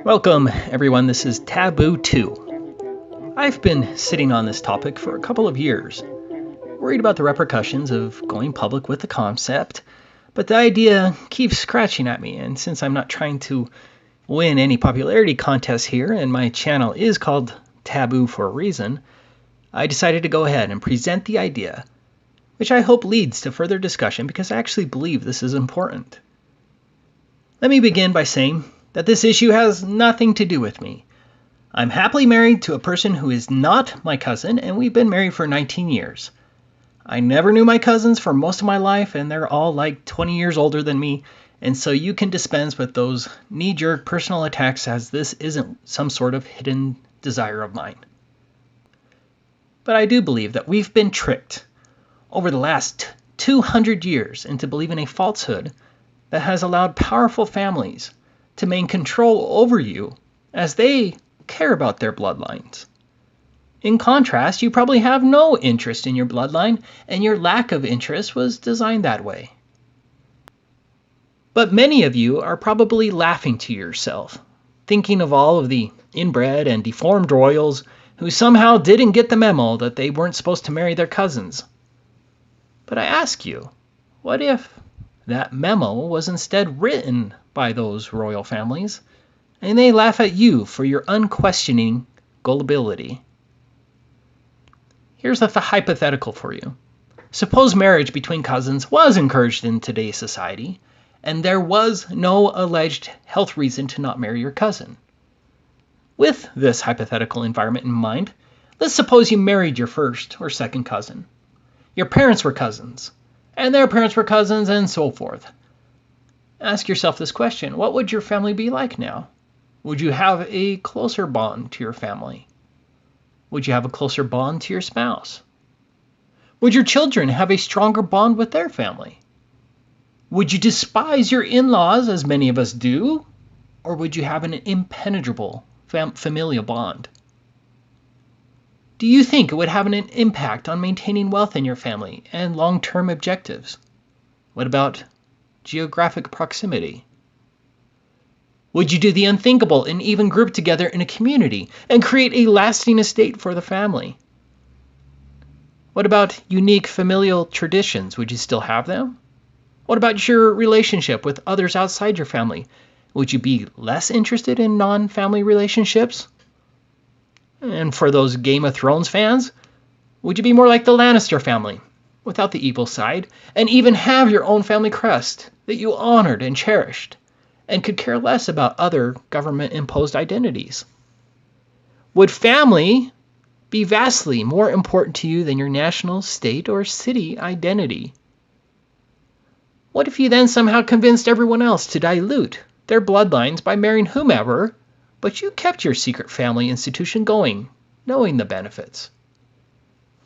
Welcome, everyone. This is Taboo 2. I've been sitting on this topic for a couple of years, worried about the repercussions of going public with the concept, but the idea keeps scratching at me, and since I'm not trying to win any popularity contests here, and my channel is called Taboo for a reason, I decided to go ahead and present the idea, which I hope leads to further discussion because I actually believe this is important. Let me begin by saying that this issue has nothing to do with me. I'm happily married to a person who is not my cousin, and we've been married for 19 years. I never knew my cousins for most of my life, and they're all like 20 years older than me, and so you can dispense with those knee-jerk personal attacks as this isn't some sort of hidden desire of mine. But I do believe that we've been tricked over the last 200 years into believing a falsehood that has allowed powerful families to maintain control over you as they care about their bloodlines. In contrast, you probably have no interest in your bloodline, and your lack of interest was designed that way. But many of you are probably laughing to yourself, thinking of all of the inbred and deformed royals who somehow didn't get the memo that they weren't supposed to marry their cousins. But I ask you, what if that memo was instead written by those royal families, and they laugh at you for your unquestioning gullibility? Here's a hypothetical for you. Suppose marriage between cousins was encouraged in today's society, and there was no alleged health reason to not marry your cousin. With this hypothetical environment in mind, let's suppose you married your first or second cousin. Your parents were cousins, and their parents were cousins, and so forth. Ask yourself this question: what would your family be like now? Would you have a closer bond to your family? Would you have a closer bond to your spouse? Would your children have a stronger bond with their family? Would you despise your in-laws, as many of us do, or would you have an impenetrable familial bond? Do you think it would have an impact on maintaining wealth in your family and long-term objectives? What about geographic proximity? Would you do the unthinkable and even group together in a community and create a lasting estate for the family? What about unique familial traditions? Would you still have them? What about your relationship with others outside your family? Would you be less interested in non-family relationships? And for those Game of Thrones fans, would you be more like the Lannister family, without the evil side, and even have your own family crest that you honored and cherished, and could care less about other government-imposed identities? Would family be vastly more important to you than your national, state, or city identity? What if you then somehow convinced everyone else to dilute their bloodlines by marrying whomever, but you kept your secret family institution going, knowing the benefits?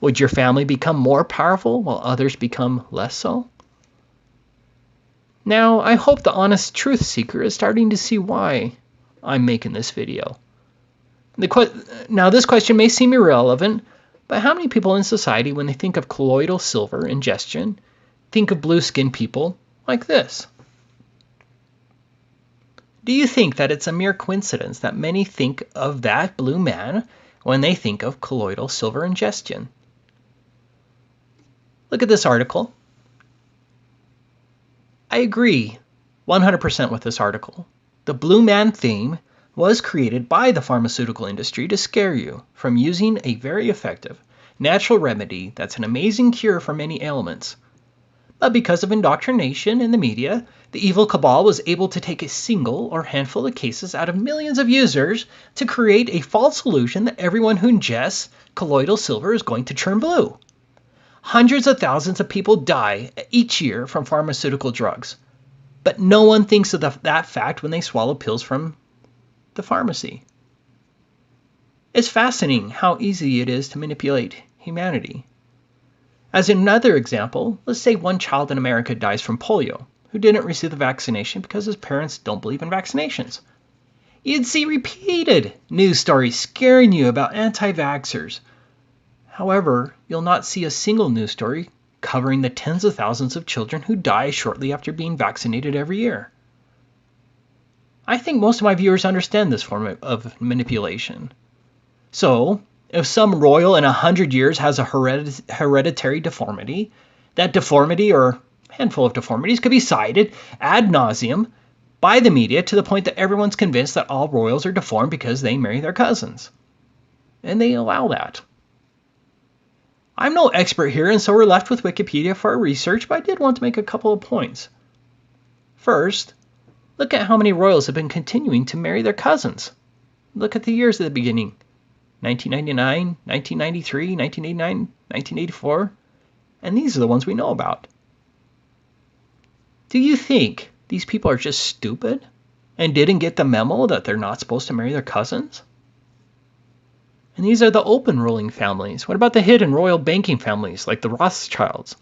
Would your family become more powerful while others become less so? Now, I hope the honest truth seeker is starting to see why I'm making this video. Now, this question may seem irrelevant, but how many people in society, when they think of colloidal silver ingestion, think of blue-skinned people like this? Do you think that it's a mere coincidence that many think of that blue man when they think of colloidal silver ingestion? Look at this article. I agree 100% with this article. The blue man theme was created by the pharmaceutical industry to scare you from using a very effective natural remedy that's an amazing cure for many ailments. But because of indoctrination in the media, the evil cabal was able to take a single or handful of cases out of millions of users to create a false illusion that everyone who ingests colloidal silver is going to turn blue. Hundreds of thousands of people die each year from pharmaceutical drugs, but no one thinks of that fact when they swallow pills from the pharmacy. It's fascinating how easy it is to manipulate humanity. As another example, let's say one child in America dies from polio who didn't receive the vaccination because his parents don't believe in vaccinations. You'd see repeated news stories scaring you about anti-vaxxers. However, you'll not see a single news story covering the tens of thousands of children who die shortly after being vaccinated every year. I think most of my viewers understand this form of manipulation. So, if some royal in 100 years has a hereditary deformity, that deformity or handful of deformities could be cited ad nauseum by the media to the point that everyone's convinced that all royals are deformed because they marry their cousins. And they allow that. I'm no expert here, and so we're left with Wikipedia for our research, but I did want to make a couple of points. First, look at how many royals have been continuing to marry their cousins. Look at the years at the beginning. 1999, 1993, 1989, 1984, and these are the ones we know about. Do you think these people are just stupid and didn't get the memo that they're not supposed to marry their cousins? And these are the open ruling families. What about the hidden royal banking families like the Rothschilds?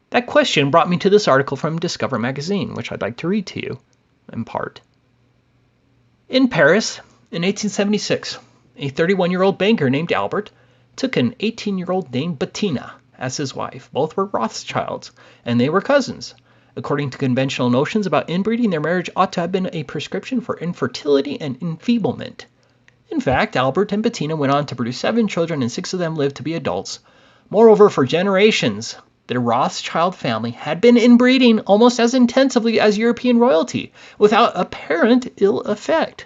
That question brought me to this article from Discover magazine, which I'd like to read to you in part. In Paris, in 1876, a 31-year-old banker named Albert took an 18-year-old named Bettina as his wife. Both were Rothschilds, and they were cousins. According to conventional notions about inbreeding, their marriage ought to have been a prescription for infertility and enfeeblement. In fact, Albert and Bettina went on to produce 7 children, and 6 of them lived to be adults. Moreover, for generations, the Rothschild family had been inbreeding almost as intensively as European royalty, without apparent ill effect.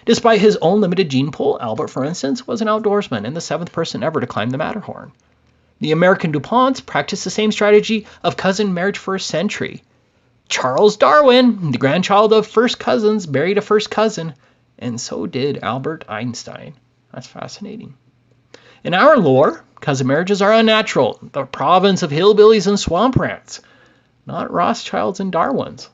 Despite his own limited gene pool, Albert, for instance, was an outdoorsman and the 7th person ever to climb the Matterhorn. The American DuPonts practiced the same strategy of cousin marriage for a century. Charles Darwin, the grandchild of first cousins, married a first cousin, and so did Albert Einstein. That's fascinating. In our lore, cousin marriages are unnatural, the province of hillbillies and swamp rats, not Rothschilds and Darwins.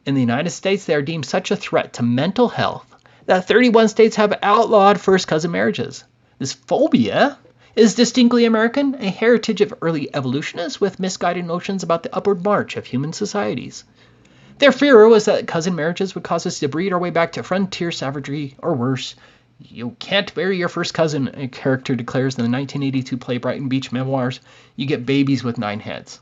In the United States, they are deemed such a threat to mental health that 31 states have outlawed first cousin marriages. This phobia is distinctly American, a heritage of early evolutionists with misguided notions about the upward march of human societies. Their fear was that cousin marriages would cause us to breed our way back to frontier savagery, or worse. You can't marry your first cousin, a character declares in the 1982 play Brighton Beach memoirs. You get babies with 9 heads.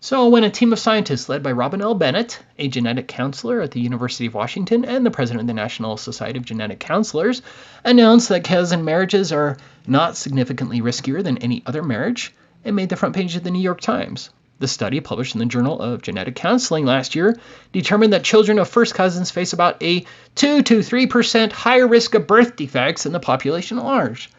So when a team of scientists led by Robin L. Bennett, a genetic counselor at the University of Washington and the president of the National Society of Genetic Counselors, announced that cousin marriages are not significantly riskier than any other marriage, it made the front page of the New York Times. The study, published in the Journal of Genetic Counseling last year, determined that children of first cousins face about a 2 to 3% higher risk of birth defects than the population at large.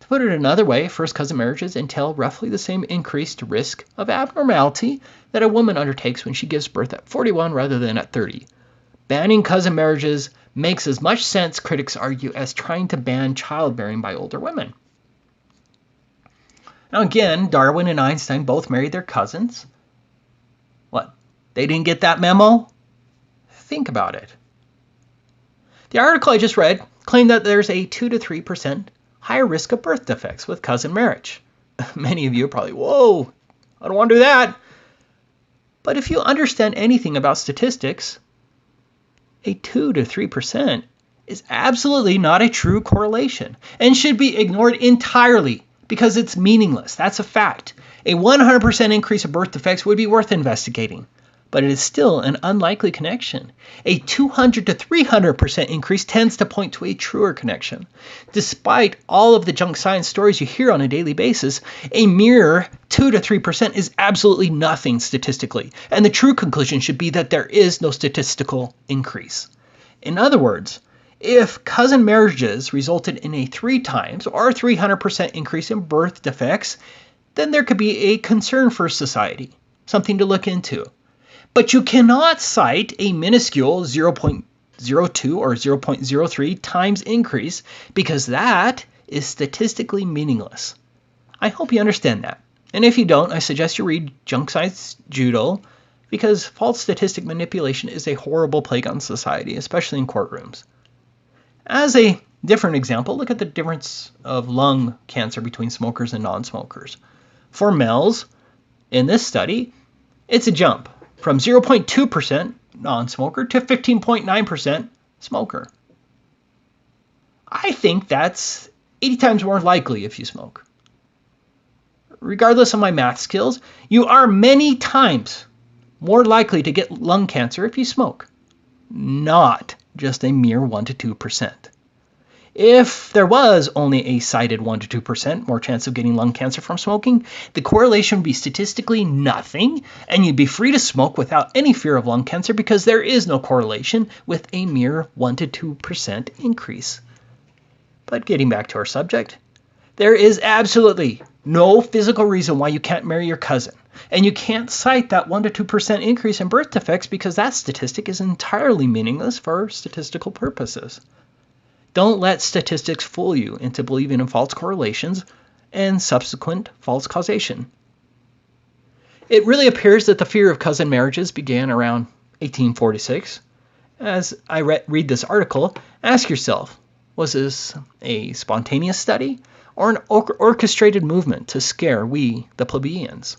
To put it another way, first cousin marriages entail roughly the same increased risk of abnormality that a woman undertakes when she gives birth at 41 rather than at 30. Banning cousin marriages makes as much sense, critics argue, as trying to ban childbearing by older women. Now again, Darwin and Einstein both married their cousins. What? They didn't get that memo? Think about it. The article I just read claimed that there's a 2 to 3% higher risk of birth defects with cousin marriage. Many of you are probably, whoa, I don't want to do that. But if you understand anything about statistics, a 2 to 3% is absolutely not a true correlation and should be ignored entirely because it's meaningless. That's a fact. A 100% increase of birth defects would be worth investigating, but it is still an unlikely connection. A 200 to 300% increase tends to point to a truer connection. Despite all of the junk science stories you hear on a daily basis, a mere 2 to 3% is absolutely nothing statistically, and the true conclusion should be that there is no statistical increase. In other words, if cousin marriages resulted in a 3 times or 300% increase in birth defects, then there could be a concern for society, something to look into. But you cannot cite a minuscule 0.02 or 0.03 times increase because that is statistically meaningless. I hope you understand that. And if you don't, I suggest you read Junk Science Judo because false statistic manipulation is a horrible plague on society, especially in courtrooms. As a different example, look at the difference of lung cancer between smokers and non-smokers. For males, in this study, it's a jump from 0.2% non-smoker to 15.9% smoker. I think that's 80 times more likely if you smoke. Regardless of my math skills, you are many times more likely to get lung cancer if you smoke, not just a mere 1 to 2%. If there was only a cited 1 to 2% more chance of getting lung cancer from smoking, the correlation would be statistically nothing, and you'd be free to smoke without any fear of lung cancer because there is no correlation with a mere 1 to 2% increase. But getting back to our subject, there is absolutely no physical reason why you can't marry your cousin. And you can't cite that 1 to 2% increase in birth defects because that statistic is entirely meaningless for statistical purposes. Don't let statistics fool you into believing in false correlations and subsequent false causation. It really appears that the fear of cousin marriages began around 1846. As I read this article, ask yourself, was this a spontaneous study or an orchestrated movement to scare we, the plebeians?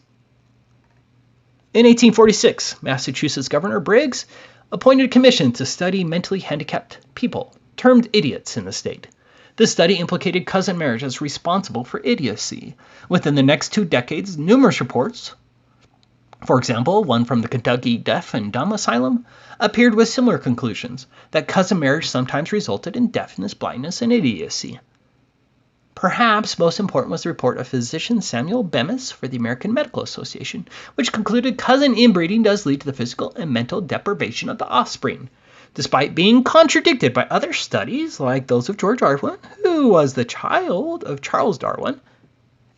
In 1846, Massachusetts Governor Briggs appointed a commission to study mentally handicapped people, termed idiots in the state. This study implicated cousin marriage as responsible for idiocy. Within the next 2 decades, numerous reports, for example, one from the Kentucky Deaf and Dumb Asylum, appeared with similar conclusions, that cousin marriage sometimes resulted in deafness, blindness, and idiocy. Perhaps most important was the report of physician Samuel Bemis for the American Medical Association, which concluded cousin inbreeding does lead to the physical and mental deprivation of the offspring, despite being contradicted by other studies like those of George Darwin, who was the child of Charles Darwin,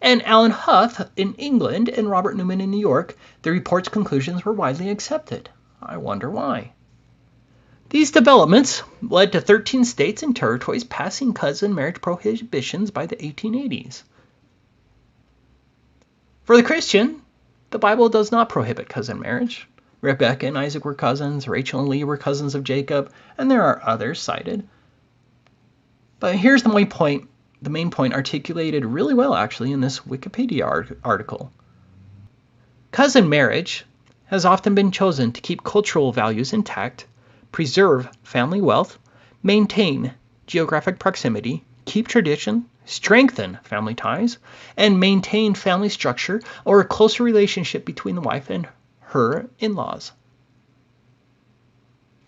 and Alan Huth in England and Robert Newman in New York. The report's conclusions were widely accepted. I wonder why. These developments led to 13 states and territories passing cousin marriage prohibitions by the 1880s. For the Christian, the Bible does not prohibit cousin marriage. Rebecca and Isaac were cousins, Rachel and Leah were cousins of Jacob, and there are others cited. But here's the main point articulated really well actually in this Wikipedia article. Cousin marriage has often been chosen to keep cultural values intact, preserve family wealth, maintain geographic proximity, keep tradition, strengthen family ties, and maintain family structure or a closer relationship between the wife and her in-laws.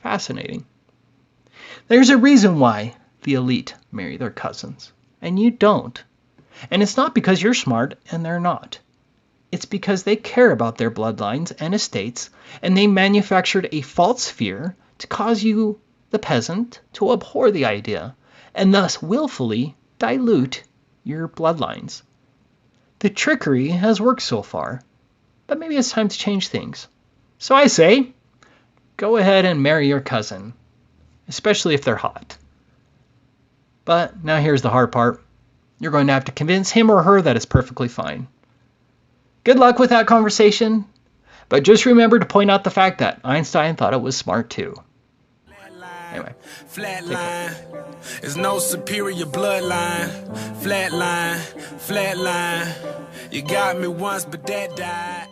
Fascinating. There's a reason why the elite marry their cousins, and you don't. And it's not because you're smart and they're not. It's because they care about their bloodlines and estates, and they manufactured a false fear to cause you, the peasant, to abhor the idea, and thus willfully dilute your bloodlines. The trickery has worked so far, but maybe it's time to change things. So I say, go ahead and marry your cousin, especially if they're hot. But now here's the hard part. You're going to have to convince him or her that it's perfectly fine. Good luck with that conversation, but just remember to point out the fact that Einstein thought it was smart too. Anyway. Flatline, there's no superior bloodline. Flatline, you got me once, but that died.